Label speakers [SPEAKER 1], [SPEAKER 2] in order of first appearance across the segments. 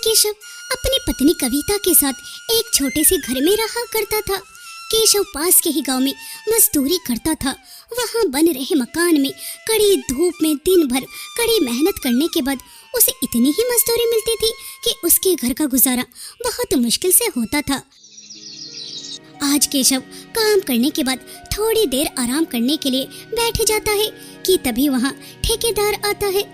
[SPEAKER 1] केशव अपनी पत्नी कविता के साथ एक छोटे से घर में रहा करता था। केशव पास के ही गांव में मजदूरी करता था। वहां बन रहे मकान में कड़ी धूप में दिन भर कड़ी मेहनत करने के बाद उसे इतनी ही मजदूरी मिलती थी कि उसके घर का गुजारा बहुत मुश्किल से होता था। आज केशव काम करने के बाद थोड़ी देर आराम करने के लिए बैठ जाता है कि तभी वहां ठेकेदार आता है।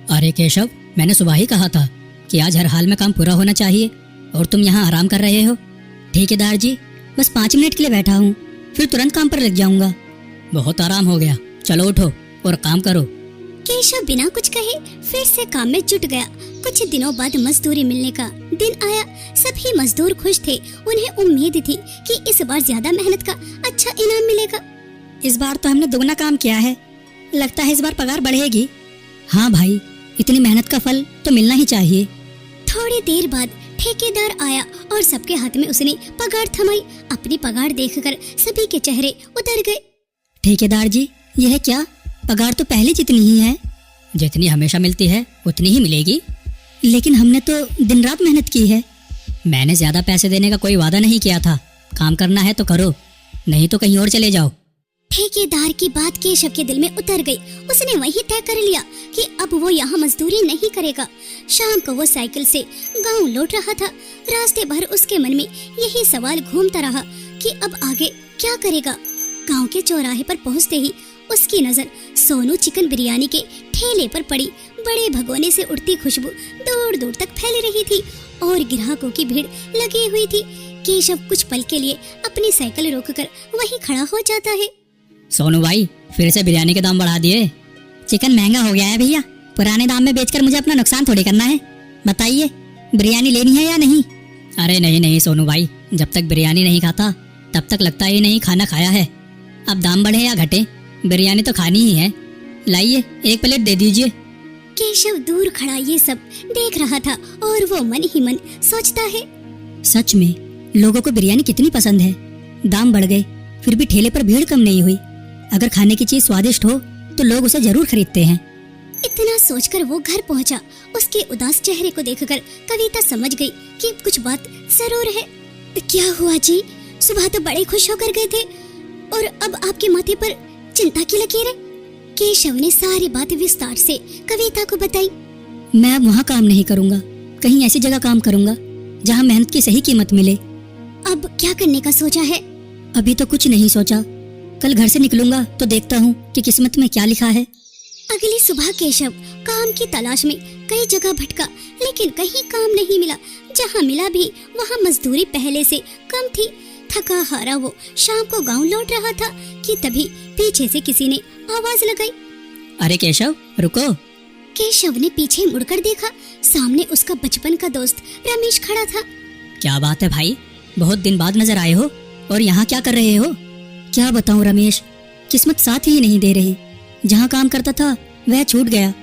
[SPEAKER 2] अरे केशव, मैंने सुबह ही कहा था कि आज हर हाल में काम पूरा होना चाहिए और तुम यहाँ आराम कर रहे हो। ठेकेदार जी, बस 5 मिनट के लिए बैठा हूँ, फिर तुरंत काम पर लग जाऊंगा। बहुत आराम हो गया, चलो उठो और काम करो।
[SPEAKER 1] केशव बिना कुछ कहे फिर से काम में जुट गया। कुछ दिनों बाद मजदूरी मिलने का दिन आया। सभी मजदूर खुश थे। उन्हें उम्मीद थी कि इस बार ज्यादा मेहनत का अच्छा इनाम मिलेगा।
[SPEAKER 2] इस बार तो हमने दुगना काम किया है, लगता है इस बार पगार बढ़ेगी। हाँ भाई, इतनी मेहनत का फल तो मिलना ही चाहिए।
[SPEAKER 1] थोड़ी देर बाद ठेकेदार आया और सबके हाथ में उसने पगार थमाई। अपनी पगार देखकर सभी के चेहरे उतर गए।
[SPEAKER 2] ठेकेदार जी, यह क्या? पगार तो पहले जितनी ही है। जितनी हमेशा मिलती है उतनी ही मिलेगी। लेकिन हमने तो दिन रात मेहनत की है। मैंने ज्यादा पैसे देने का कोई वादा नहीं किया था। काम करना है तो करो, नहीं तो कहीं और चले जाओ।
[SPEAKER 1] ठेकेदार की बात केशव के दिल में उतर गई। उसने वही तय कर लिया कि अब वो यहाँ मजदूरी नहीं करेगा। शाम को वो साइकिल से गांव लौट रहा था। रास्ते भर उसके मन में यही सवाल घूमता रहा कि अब आगे क्या करेगा। गांव के चौराहे पर पहुँचते ही उसकी नजर सोनू चिकन बिरयानी के ठेले पर पड़ी। बड़े भगोने से उड़ती खुशबू दूर दूर तक फैल रही थी और ग्राहकों की भीड़ लगी हुई थी। केशव कुछ पल के लिए अपनी साइकिल रोककर वहीं खड़ा हो जाता है।
[SPEAKER 2] सोनू भाई, फिर से बिरयानी के दाम बढ़ा दिए। चिकन महंगा हो गया है भैया। पुराने दाम में बेचकर मुझे अपना नुकसान थोड़ी करना है। बताइए, बिरयानी लेनी है या नहीं? अरे नहीं नहीं सोनू भाई, जब तक बिरयानी नहीं खाता तब तक लगता ही नहीं खाना खाया है। अब दाम बढ़े या घटे, बिरयानी तो खानी ही है। लाइए, 1 प्लेट दे दीजिए।
[SPEAKER 1] केशव दूर खड़ा ये सब देख रहा था और वो मन ही मन सोचता है,
[SPEAKER 2] सच में लोगों को बिरयानी कितनी पसंद है। दाम बढ़ गए फिर भी ठेले पर भीड़ कम नहीं हुई। अगर खाने की चीज स्वादिष्ट हो तो लोग उसे जरूर खरीदते हैं।
[SPEAKER 1] इतना सोचकर वो घर पहुंचा। उसके उदास चेहरे को देखकर कविता समझ गई कि कुछ बात जरूर है। क्या हुआ जी? सुबह तो बड़े खुश होकर गए थे और अब आपके माथे पर चिंता की लकीर है। केशव ने सारी बात विस्तार से कविता को बताई।
[SPEAKER 2] मैं अब वहाँ काम नहीं करूँगा, कहीं ऐसी जगह काम करूँगा जहाँ मेहनत की सही कीमत मिले।
[SPEAKER 1] अब क्या करने का सोचा है?
[SPEAKER 2] अभी तो कुछ नहीं सोचा। कल घर से निकलूंगा तो देखता हूँ कि किस्मत में क्या लिखा है।
[SPEAKER 1] अगली सुबह केशव काम की तलाश में कई जगह भटका, लेकिन कहीं काम नहीं मिला। जहाँ मिला भी वहाँ मजदूरी पहले से कम थी। थका हारा वो शाम को गांव लौट रहा था कि तभी पीछे से किसी ने आवाज लगाई।
[SPEAKER 2] अरे केशव, रुको।
[SPEAKER 1] केशव ने पीछे मुड़कर देखा। सामने उसका बचपन का दोस्त रमेश खड़ा था।
[SPEAKER 2] क्या बात है भाई, बहुत दिन बाद नजर आए हो और यहाँ क्या कर रहे हो? क्या बताऊँ रमेश, किस्मत साथ ही नहीं दे रही। जहाँ काम करता था वह छूट गया।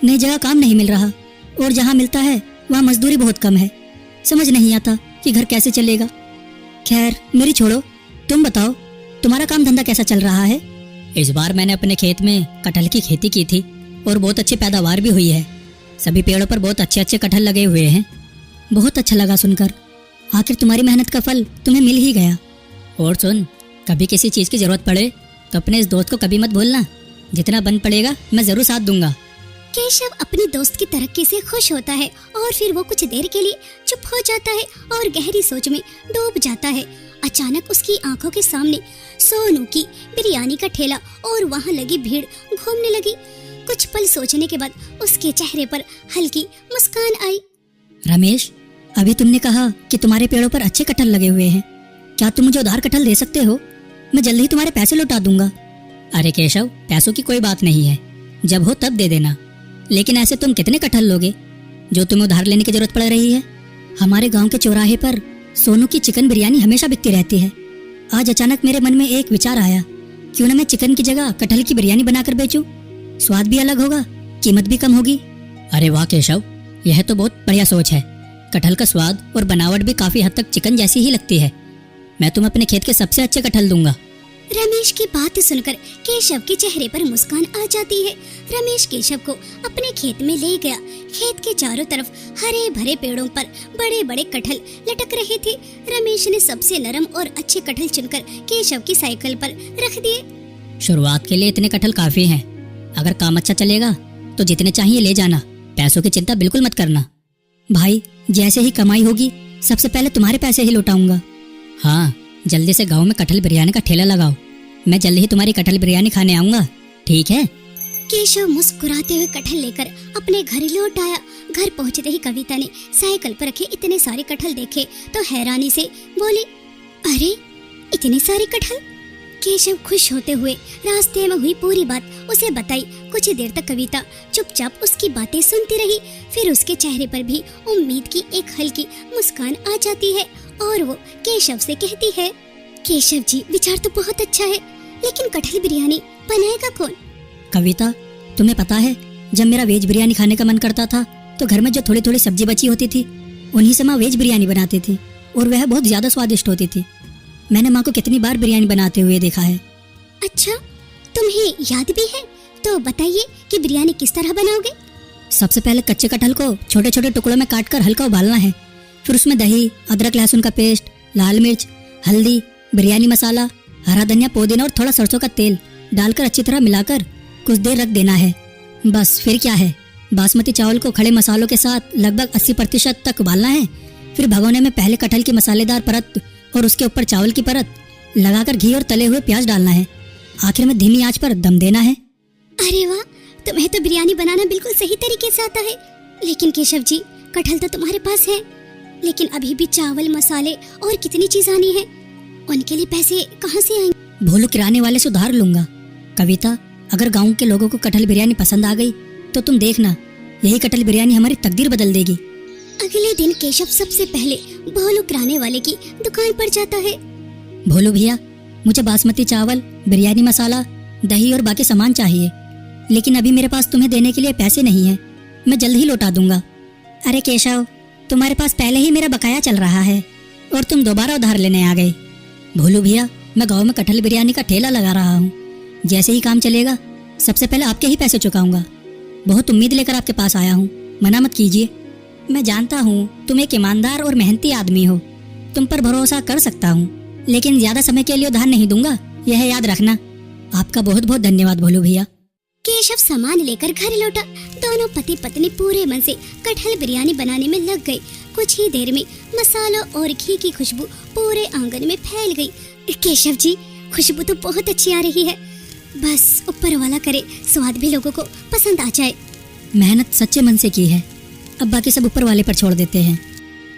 [SPEAKER 2] नई जगह काम नहीं मिल रहा और जहाँ मिलता है वहाँ मजदूरी बहुत कम है। समझ नहीं आता कि घर कैसे चलेगा। खैर मेरी छोड़ो, तुम बताओ तुम्हारा काम धंधा कैसा चल रहा है? इस बार मैंने अपने खेत में कटहल की खेती की थी और बहुत अच्छी पैदावार भी हुई है। सभी पेड़ों पर बहुत अच्छे अच्छे कटहल लगे हुए हैं। बहुत अच्छा लगा सुनकर। आखिर तुम्हारी मेहनत का फल तुम्हें मिल ही गया। और सुन, कभी किसी चीज की जरूरत पड़े तो अपने इस दोस्त को कभी मत भूलना। जितना बन पड़ेगा मैं जरूर साथ दूंगा।
[SPEAKER 1] केशव अपनी दोस्त की तरक्की से खुश होता है और फिर वो कुछ देर के लिए चुप हो जाता है और गहरी सोच में डूब जाता है। अचानक उसकी आंखों के सामने सोनू की बिरयानी का ठेला और वहाँ लगी भीड़ घूमने लगी। कुछ पल सोचने के बाद उसके चेहरे पर हल्की मुस्कान आई।
[SPEAKER 2] रमेश, अभी तुमने कहा कि तुम्हारे पेड़ों पर अच्छे कटहल लगे हुए हैं। क्या तुम मुझे उधार कटहल दे सकते हो? मैं जल्दी ही तुम्हारे पैसे लौटा दूंगा। अरे केशव, पैसों की कोई बात नहीं है, जब हो तब दे देना। लेकिन ऐसे तुम कितने कटहल लोगे जो तुम्हें उधार लेने की जरूरत पड़ रही है? हमारे गांव के चौराहे पर सोनू की चिकन बिरयानी हमेशा बिकती रहती है। आज अचानक मेरे मन में एक विचार आया, क्यों ना मैं चिकन की जगह कटहल की बिरयानी बनाकर बेचूं। स्वाद भी अलग होगा, कीमत भी कम होगी। अरे वाह केशव, यह तो बहुत बढ़िया सोच है। कटहल का स्वाद और बनावट भी काफी हद तक चिकन जैसी ही लगती है। मैं तुम्हें अपने खेत के सबसे अच्छे कटहल दूंगा।
[SPEAKER 1] रमेश की बात सुनकर केशव के चेहरे पर मुस्कान आ जाती है। रमेश केशव को अपने खेत में ले गया। खेत के चारों तरफ हरे भरे पेड़ों पर बड़े बड़े कटहल लटक रहे थे। रमेश ने सबसे नरम और अच्छे कटहल चुनकर केशव की साइकिल पर रख दिए।
[SPEAKER 2] शुरुआत के लिए इतने कटहल काफी हैं। अगर काम अच्छा चलेगा तो जितने चाहिए ले जाना, पैसों की चिंता बिल्कुल मत करना। भाई, जैसे ही कमाई होगी सबसे पहले तुम्हारे पैसे ही लौटाऊंगा। हाँ, जल्दी से गांव में कटहल बिरयानी का ठेला लगाओ। मैं जल्दी ही तुम्हारी कटहल बिरयानी खाने आऊंगा, ठीक है?
[SPEAKER 1] केशव मुस्कुराते हुए कटहल लेकर अपने घर लौट आया। घर पहुंचते ही कविता ने साइकिल पर रखे इतने सारे कटहल देखे तो हैरानी से बोली, अरे इतने सारे कटहल। केशव खुश होते हुए रास्ते में हुई पूरी बात उसे बताई। कुछ देर तक कविता चुपचाप उसकी बातें सुनती रही। फिर उसके चेहरे पर भी उम्मीद की एक हल्की मुस्कान आ जाती है और वो केशव से कहती है, केशव जी, विचार तो बहुत अच्छा है, लेकिन कटहल बिरयानी बनाएगा कौन?
[SPEAKER 2] कविता, तुम्हें पता है, जब मेरा वेज बिरयानी खाने का मन करता था तो घर में जो थोड़ी थोड़ी सब्जी बची होती थी उन्हीं से माँ वेज बिरयानी बनाती थी और वह बहुत ज्यादा स्वादिष्ट होती थी। मैंने माँ को कितनी बार बिरयानी बनाते हुए देखा है।
[SPEAKER 1] अच्छा, तुम्हें याद भी है? तो बताइए कि बिरयानी किस तरह बनाओगे?
[SPEAKER 2] सबसे पहले कच्चे कटहल को छोटे छोटे टुकड़ों में काट कर हल्का उबालना है। फिर उसमें दही, अदरक लहसुन का पेस्ट, लाल मिर्च, हल्दी, बिरयानी मसाला, हरा धनिया, पुदीना और थोड़ा सरसों का तेल डालकर अच्छी तरह मिलाकर कुछ देर रख देना है। बस फिर क्या है, बासमती चावल को खड़े मसालों के साथ लगभग 80% तक उबालना है। फिर भगोने में पहले कटहल की मसालेदार परत और उसके ऊपर चावल की परत लगाकर घी और तले हुए प्याज डालना है। आखिर में धीमी आंच पर दम देना है।
[SPEAKER 1] अरे वाह, तुम्हें तो बिरयानी बनाना बिल्कुल सही तरीके से आता है। लेकिन केशव जी, कटहल तो तुम्हारे पास है, लेकिन अभी भी चावल, मसाले और कितनी चीज आनी है, उनके लिए पैसे कहाँ से आएंगे?
[SPEAKER 2] भोलू किराने वाले से उधार लूंगा। कविता, अगर गांव के लोगों को कटहल बिरयानी पसंद आ गई तो तुम देखना, यही कटहल बिरयानी हमारी तकदीर बदल देगी।
[SPEAKER 1] अगले दिन केशव सबसे पहले भोलू किराने वाले की दुकान पर जाता है।
[SPEAKER 2] भोलू भैया, मुझे बासमती चावल, बिरयानी मसाला, दही और बाकी सामान चाहिए, लेकिन अभी मेरे पास तुम्हें देने के लिए पैसे नहीं है। मैं जल्द ही लौटा दूंगा। अरे केशव, तुम्हारे पास पहले ही मेरा बकाया चल रहा है और तुम दोबारा उधार लेने आ गए। भोलू भैया, मैं गाँव में कटहल बिरयानी का ठेला लगा रहा हूँ। जैसे ही काम चलेगा सबसे पहले आपके ही पैसे चुकाऊंगा। बहुत उम्मीद लेकर आपके पास आया हूँ, मना मत कीजिए। मैं जानता हूँ तुम एक ईमानदार और मेहनती आदमी हो, तुम पर भरोसा कर सकता हूँ, लेकिन ज्यादा समय के लिए उधार नहीं दूंगा, यह याद रखना। आपका बहुत बहुत धन्यवाद भोलू भैया।
[SPEAKER 1] केशव सामान लेकर घर लौटा। दोनों पति पत्नी पूरे मन से कटहल बिरयानी बनाने में लग गए। कुछ ही देर में मसालों और घी की खुशबू पूरे आंगन में फैल गई। केशव जी, खुशबू तो बहुत अच्छी आ रही है, बस ऊपर वाला करे स्वाद भी लोगों को पसंद आ जाए।
[SPEAKER 2] मेहनत सच्चे मन से की है, अब बाकी सब ऊपर वाले पर छोड़ देते हैं।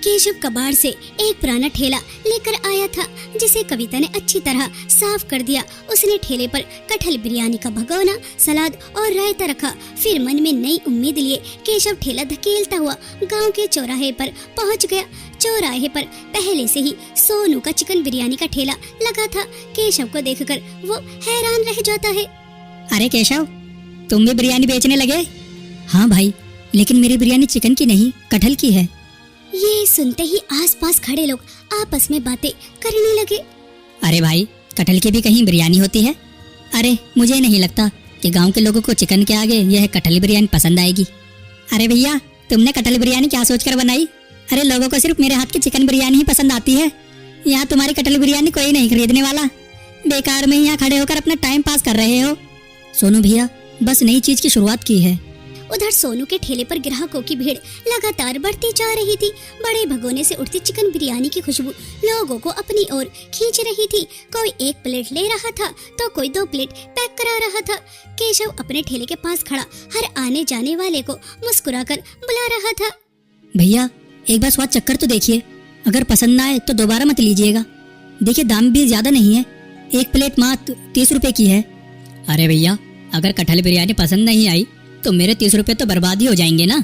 [SPEAKER 1] केशव कबाड़ से एक पुराना ठेला लेकर आया था, जिसे कविता ने अच्छी तरह साफ कर दिया। उसने ठेले पर कटहल बिरयानी का भगोना, सलाद और रायता रखा। फिर मन में नई उम्मीद लिए केशव ठेला धकेलता हुआ गांव के चौराहे पर पहुंच गया। चौराहे पर पहले से ही सोनू का चिकन बिरयानी का ठेला लगा था। केशव को देखकर वो हैरान रह जाता है।
[SPEAKER 2] अरे केशव, तुम भी बिरयानी बेचने लगे? हाँ भाई, लेकिन मेरी बिरयानी चिकन की नहीं, कटहल की है।
[SPEAKER 1] ये सुनते ही आसपास खड़े लोग आपस में बातें करने लगे।
[SPEAKER 2] अरे भाई, कटहल की भी कहीं बिरयानी होती है? अरे मुझे नहीं लगता कि गांव के लोगों को चिकन के आगे यह कटहल बिरयानी पसंद आएगी। अरे भैया, तुमने कटहल बिरयानी क्या सोचकर बनाई? अरे लोगों को सिर्फ मेरे हाथ की चिकन बिरयानी ही पसंद आती है। यहाँ तुम्हारी कटहल बिरयानी कोई नहीं खरीदने वाला। बेकार में यहाँ खड़े होकर अपना टाइम पास कर रहे हो। सोनू भैया, बस नई चीज की शुरुआत की है।
[SPEAKER 1] उधर सोनू के ठेले पर ग्राहकों की भीड़ लगातार बढ़ती जा रही थी। बड़े भगोने से उठती चिकन बिरयानी की खुशबू लोगों को अपनी ओर खींच रही थी। कोई एक प्लेट ले रहा था तो कोई 2 प्लेट पैक करा रहा था। केशव अपने ठेले के पास खड़ा हर आने जाने वाले को मुस्कुराकर बुला रहा था।
[SPEAKER 2] भैया, एक बार स्वाद चक्कर तो देखिए, अगर पसंद ना आए तो दोबारा मत लीजिएगा। देखिए, दाम भी ज्यादा नहीं है, एक प्लेट मात्र 30 रुपए की है। अरे भैया, अगर कटहल बिरयानी पसंद नहीं आई तो मेरे 30 रुपए तो बर्बाद ही हो जाएंगे ना।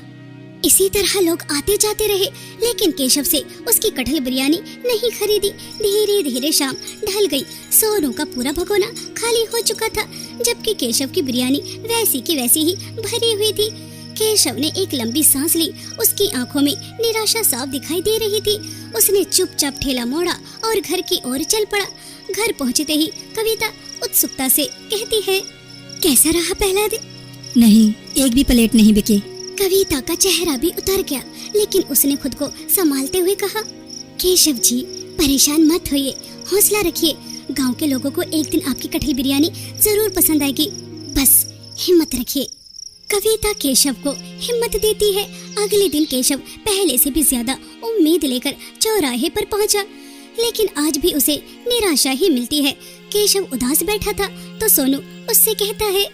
[SPEAKER 1] इसी तरह लोग आते जाते रहे, लेकिन केशव से उसकी कटहल बिरयानी नहीं खरीदी। धीरे धीरे शाम ढल गई। सोनू का पूरा भगोना खाली हो चुका था, जबकि केशव की बिरयानी वैसी की वैसी ही भरी हुई थी। केशव ने एक लंबी सांस ली। उसकी आंखों में निराशा साफ दिखाई दे रही थी। उसने चुपचाप ठेला मोड़ा और घर की ओर चल पड़ा। घर पहुंचते ही कविता उत्सुकता से कहती है, कैसा रहा पहला दिन?
[SPEAKER 2] नहीं, एक भी प्लेट नहीं बिकी।
[SPEAKER 1] कविता का चेहरा भी उतर गया, लेकिन उसने खुद को संभालते हुए कहा, केशव जी परेशान मत होइए, हौसला रखिए। गांव के लोगों को एक दिन आपकी कटहल बिरयानी जरूर पसंद आएगी, बस हिम्मत रखिए। कविता केशव को हिम्मत देती है। अगले दिन केशव पहले से भी ज्यादा उम्मीद लेकर चौराहे पर पहुंचा, लेकिन आज भी उसे निराशा ही मिलती है। केशव उदास बैठा था तो सोनू उससे कहता है,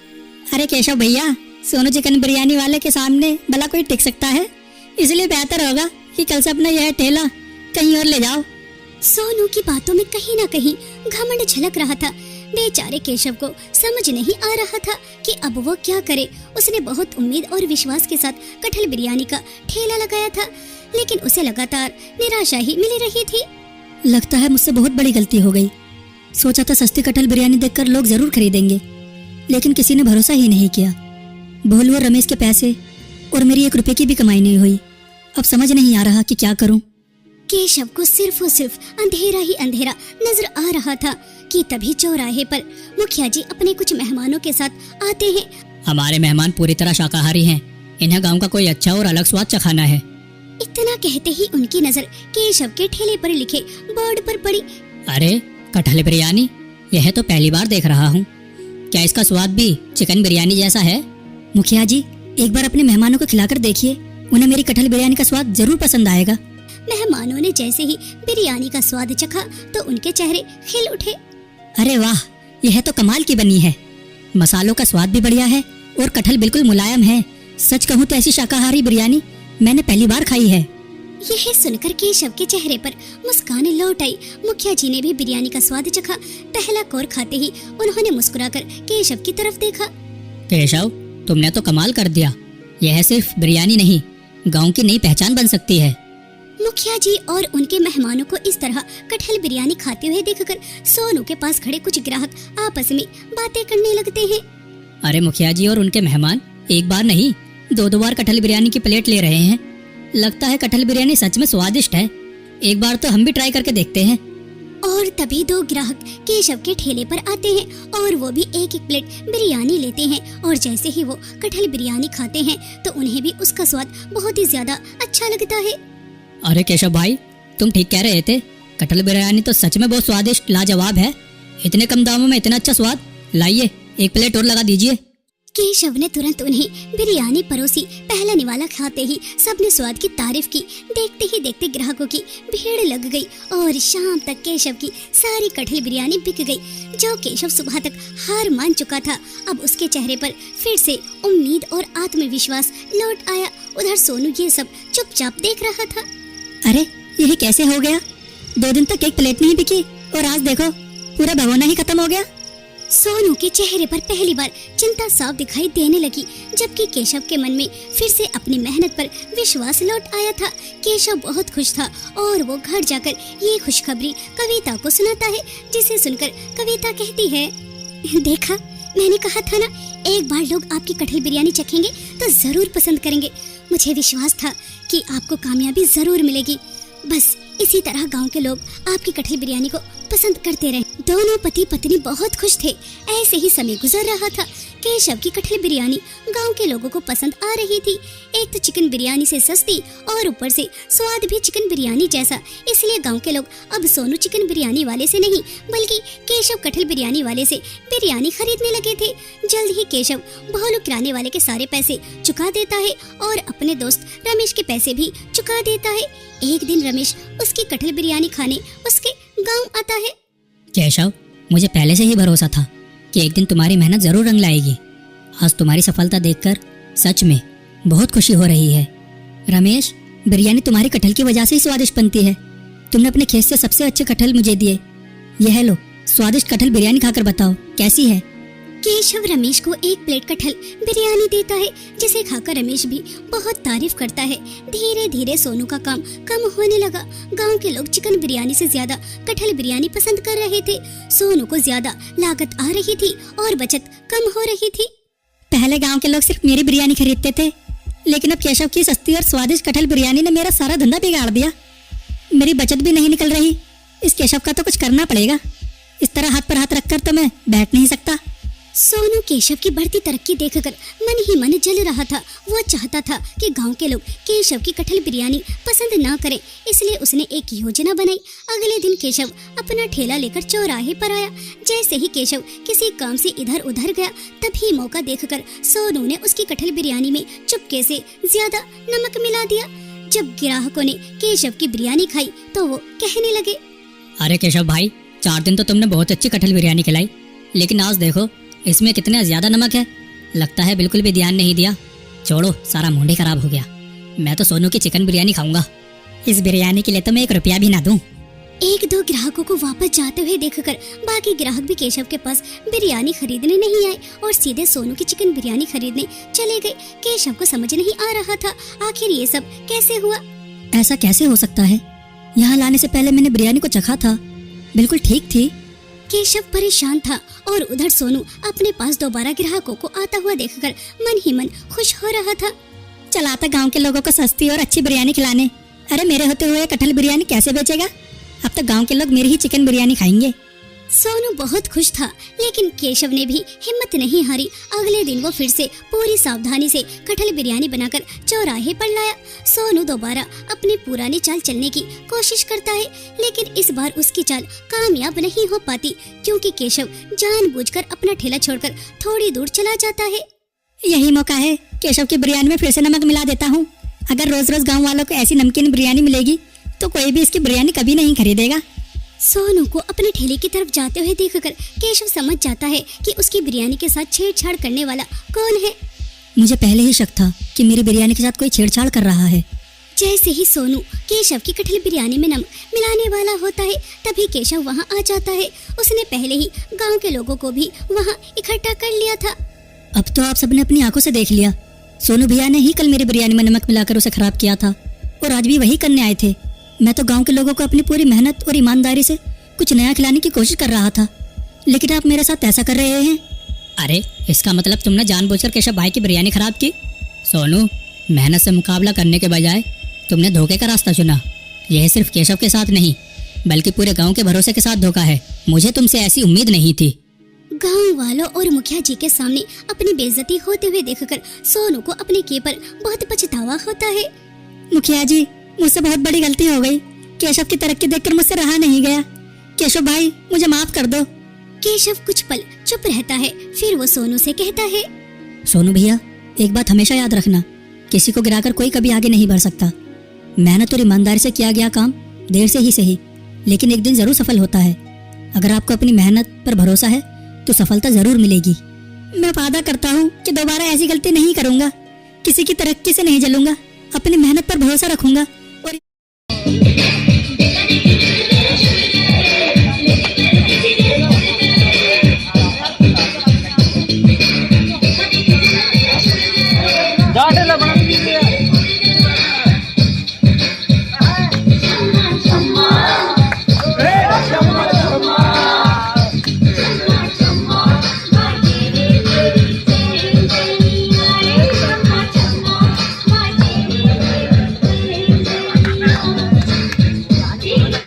[SPEAKER 2] अरे केशव भैया, सोनू चिकन बिरयानी वाले के सामने भला कोई टिक सकता है? इसलिए बेहतर होगा कि कल से अपना यह ठेला कहीं और ले जाओ।
[SPEAKER 1] सोनू की बातों में कहीं ना कहीं घमंड झलक रहा था। बेचारे केशव को समझ नहीं आ रहा था कि अब वो क्या करे। उसने बहुत उम्मीद और विश्वास के साथ कटहल बिरयानी का ठेला लगाया था, लेकिन उसे लगातार निराशा ही मिल रही थी।
[SPEAKER 2] लगता है मुझसे बहुत बड़ी गलती हो गई। सोचा था सस्ती कटहल बिरयानी देखकर लोग जरूर खरीदेंगे, लेकिन किसी ने भरोसा ही नहीं किया। भोलू और रमेश के पैसे और मेरी 1 रुपए की भी कमाई नहीं हुई। अब समझ नहीं आ रहा कि क्या करूं।
[SPEAKER 1] केशव को सिर्फ और सिर्फ अंधेरा ही अंधेरा नजर आ रहा था कि तभी चौराहे पर मुखिया जी अपने कुछ मेहमानों के साथ आते हैं।
[SPEAKER 2] हमारे मेहमान पूरी तरह शाकाहारी हैं। इन्हें गांव का कोई अच्छा और अलग स्वाद चखाना है।
[SPEAKER 1] इतना कहते ही उनकी नजर केशव के ठेले पर लिखे बोर्ड पर पड़ी।
[SPEAKER 2] अरे कटहल बिरयानी, यह तो पहली बार देख रहा हूँ। क्या इसका स्वाद भी चिकन बिरयानी जैसा है? मुखिया जी, एक बार अपने मेहमानों को खिलाकर देखिए, उन्हें मेरी कटहल बिरयानी का स्वाद जरूर पसंद आएगा।
[SPEAKER 1] मेहमानों ने जैसे ही बिरयानी का स्वाद चखा तो उनके चेहरे खिल उठे।
[SPEAKER 2] अरे वाह, यह तो कमाल की बनी है। मसालों का स्वाद भी बढ़िया है और कटहल बिल्कुल मुलायम है। सच कहूँ तो ऐसी शाकाहारी बिरयानी मैंने पहली बार खाई है।
[SPEAKER 1] यह सुनकर केशव के चेहरे पर मुस्कान लौट आई। मुखिया जी ने भी बिरयानी का स्वाद चखा। पहला कौर खाते ही उन्होंने मुस्कुराकर केशव की तरफ देखा।
[SPEAKER 2] केशव, तुमने तो कमाल कर दिया। यह सिर्फ बिरयानी नहीं, गांव की नई पहचान बन सकती है।
[SPEAKER 1] मुखिया जी और उनके मेहमानों को इस तरह कटहल बिरयानी खाते हुए देखकर सोनू के पास खड़े कुछ ग्राहक आपस में बातें करने लगते हैं।
[SPEAKER 2] अरे मुखिया जी और उनके मेहमान एक बार नहीं 2 बार कटहल बिरयानी की प्लेट ले रहे हैं। लगता है कटहल बिरयानी सच में स्वादिष्ट है। एक बार तो हम भी ट्राई करके देखते हैं।
[SPEAKER 1] और तभी 2 ग्राहक केशव के ठेले पर आते हैं और वो भी एक प्लेट बिरयानी लेते हैं। और जैसे ही वो कटहल बिरयानी खाते हैं तो उन्हें भी उसका स्वाद बहुत ही ज्यादा अच्छा लगता है।
[SPEAKER 2] अरे केशव भाई, तुम ठीक कह रहे थे। कटहल बिरयानी तो सच में बहुत स्वादिष्ट लाजवाब है। इतने कम दामों में इतना अच्छा स्वाद। लाइए 1 प्लेट और लगा दीजिए।
[SPEAKER 1] केशव ने तुरंत उन्हें बिरयानी परोसी। पहला निवाला खाते ही सबने स्वाद की तारीफ की। देखते ही देखते ग्राहकों की भीड़ लग गई और शाम तक केशव की सारी कटहल बिरयानी बिक गई। जो केशव सुबह तक हार मान चुका था, अब उसके चेहरे पर फिर से उम्मीद और आत्मविश्वास लौट आया। उधर सोनू ये सब चुपचाप देख रहा था।
[SPEAKER 2] अरे यह कैसे हो गया? 2 दिन तक 1 प्लेट नहीं बिकी और आज देखो पूरा भगोना ही खत्म हो गया।
[SPEAKER 1] सोनू के चेहरे पर पहली बार चिंता साफ दिखाई देने लगी, जबकि केशव के मन में फिर से अपनी मेहनत पर विश्वास लौट आया था। केशव बहुत खुश था और वो घर जाकर ये खुशखबरी कविता को सुनाता है, जिसे सुनकर कविता कहती है, देखा मैंने कहा था ना, एक बार लोग आपकी कटहल बिरयानी चखेंगे तो जरूर पसंद करेंगे। मुझे विश्वास था कि आपको कामयाबी जरूर मिलेगी। बस इसी तरह गांव के लोग आपकी कटहल बिरयानी को पसंद करते रहे। दोनों पति पत्नी बहुत खुश थे। ऐसे ही समय गुजर रहा था। केशव की कटहल बिरयानी गांव के लोगों को पसंद आ रही थी। एक तो चिकन बिरयानी से सस्ती और ऊपर से स्वाद भी चिकन बिरयानी जैसा। इसलिए गांव के लोग अब सोनू चिकन बिरयानी वाले से नहीं बल्कि केशव कटहल बिरयानी वाले से बिरयानी खरीदने लगे थे। जल्द ही केशव भोलू किराने वाले के सारे पैसे चुका देता है और अपने दोस्त रमेश के पैसे भी चुका देता है। एक दिन रमेश उसकी कटहल बिरयानी खाने उसके गांव आता है।
[SPEAKER 2] केशव, मुझे पहले से ही भरोसा था कि एक दिन तुम्हारी मेहनत जरूर रंग लाएगी। आज तुम्हारी सफलता देखकर सच में बहुत खुशी हो रही है। रमेश, बिरयानी तुम्हारी कटहल की वजह से ही स्वादिष्ट बनती है। तुमने अपने खेत से सबसे अच्छे कटहल मुझे दिए। यह लो, स्वादिष्ट कटहल बिरयानी खाकर बताओ कैसी है।
[SPEAKER 1] केशव रमेश को 1 प्लेट कटहल बिरयानी देता है, जिसे खाकर रमेश भी बहुत तारीफ करता है। धीरे धीरे सोनू का काम कम होने लगा। गांव के लोग चिकन बिरयानी से ज्यादा कटहल बिरयानी पसंद कर रहे थे। सोनू को ज्यादा लागत आ रही थी और बचत कम हो रही थी।
[SPEAKER 2] पहले गांव के लोग सिर्फ मेरी बिरयानी खरीदते थे, लेकिन अब केशव की सस्ती और स्वादिष्ट कटहल बिरयानी ने मेरा सारा धंधा बिगाड़ दिया। मेरी बचत भी नहीं निकल रही। इस केशव का तो कुछ करना पड़ेगा। इस तरह हाथ पर हाथ रखकर तो मैं बैठ नहीं सकता।
[SPEAKER 1] सोनू केशव की बढ़ती तरक्की देखकर मन ही मन जल रहा था। वो चाहता था कि गांव के लोग केशव की कटहल बिरयानी पसंद ना करें, इसलिए उसने एक योजना बनाई। अगले दिन केशव अपना ठेला लेकर चौराहे पर आया। जैसे ही केशव किसी काम से इधर उधर गया, तभी मौका देखकर सोनू ने उसकी कटहल बिरयानी में चुपके से ज्यादा नमक मिला दिया। जब ग्राहकों ने केशव की बिरयानी खाई तो वो कहने लगे,
[SPEAKER 2] अरे केशव भाई, 4 दिन तो तुमने बहुत अच्छी कटहल बिरयानी खिलाई, लेकिन आज देखो इसमें कितना ज्यादा नमक है। लगता है बिल्कुल भी ध्यान नहीं दिया। छोड़ो, सारा मूड ही खराब हो गया। मैं तो सोनू की चिकन बिरयानी खाऊंगा। इस बिरयानी के लिए तो मैं 1 रुपया भी ना दूं।
[SPEAKER 1] 1-2 ग्राहकों को वापस जाते हुए देखकर बाकी ग्राहक भी केशव के पास बिरयानी खरीदने नहीं आए और सीधे सोनू की चिकन बिरयानी खरीदने चले गए। केशव को समझ नहीं आ रहा था आखिर ये सब कैसे हुआ।
[SPEAKER 2] ऐसा कैसे हो सकता है? यहाँ लाने से पहले मैंने बिरयानी को चखा था, बिल्कुल ठीक थी।
[SPEAKER 1] केशव परेशान था और उधर सोनू अपने पास दोबारा ग्राहकों को आता हुआ देखकर मन ही मन खुश हो रहा था।
[SPEAKER 2] चला था गाँव के लोगों को सस्ती और अच्छी बिरयानी खिलाने। अरे मेरे होते हुए कटहल बिरयानी कैसे बेचेगा? अब तो गांव के लोग मेरी ही चिकन बिरयानी खाएंगे।
[SPEAKER 1] सोनू बहुत खुश था, लेकिन केशव ने भी हिम्मत नहीं हारी। अगले दिन वो फिर से पूरी सावधानी से कटहल बिरयानी बनाकर चौराहे पर लाया। सोनू दोबारा अपनी पुरानी चाल चलने की कोशिश करता है, लेकिन इस बार उसकी चाल कामयाब नहीं हो पाती, क्योंकि केशव जानबूझकर अपना ठेला छोड़कर थोड़ी दूर चला जाता है।
[SPEAKER 2] यही मौका है, केशव की बिरयानी में फिर से नमक मिला देता हूँ। अगर रोज रोज गाँव वालों को ऐसी नमकीन बिरयानी मिलेगी तो कोई भी इसकी बिरयानी कभी नहीं खरीदेगा।
[SPEAKER 1] सोनू को अपने ठेले की तरफ जाते हुए देखकर केशव समझ जाता है कि उसकी बिरयानी के साथ छेड़छाड़ करने वाला कौन है।
[SPEAKER 2] मुझे पहले ही शक था कि मेरी बिरयानी के साथ कोई छेड़छाड़ कर रहा है।
[SPEAKER 1] जैसे ही सोनू केशव की कटहल बिरयानी में नमक मिलाने वाला होता है, तभी केशव वहाँ आ जाता है। उसने पहले ही गांव के लोगों को भी वहाँ इकट्ठा कर लिया था।
[SPEAKER 2] अब तो आप सबने अपनी आंखों से देख लिया। सोनू भैया ने ही कल मेरी बिरयानी में नमक मिलाकर उसे खराब किया था और आज भी वही करने आए थे। मैं तो गांव के लोगों को अपनी पूरी मेहनत और ईमानदारी से कुछ नया खिलाने की कोशिश कर रहा था, लेकिन आप मेरे साथ ऐसा कर रहे हैं। अरे इसका मतलब तुमने जानबूझकर केशव भाई की बिरयानी खराब की। सोनू, मेहनत से मुकाबला करने के बजाय तुमने धोखे का रास्ता चुना। यह सिर्फ केशव के साथ नहीं बल्कि पूरे गाँव के भरोसे के साथ धोखा है। मुझे तुमसे ऐसी उम्मीद नहीं थी।
[SPEAKER 1] गांव वालों और मुखिया जी के सामने अपनी बेइज्जती होते हुए देखकर सोनू को अपने किए पर बहुत पछतावा होता है।
[SPEAKER 2] मुखिया जी, मुझसे बहुत बड़ी गलती हो गई। केशव की तरक्की देखकर मुझसे रहा नहीं गया। केशव भाई, मुझे माफ कर दो।
[SPEAKER 1] केशव कुछ पल चुप रहता है, फिर वो सोनू से कहता है,
[SPEAKER 2] सोनू भैया, एक बात हमेशा याद रखना, किसी को गिराकर कोई कभी आगे नहीं बढ़ सकता। मेहनत और ईमानदारी से किया गया काम देर से ही सही, लेकिन एक दिन जरूर सफल होता है। अगर आपको अपनी मेहनत पर भरोसा है तो सफलता जरूर मिलेगी। मैं वादा करता हूँ कि दोबारा ऐसी गलती नहीं करूँगा। किसी की तरक्की से नहीं जलूंगा, अपनी मेहनत पर भरोसा रखूंगा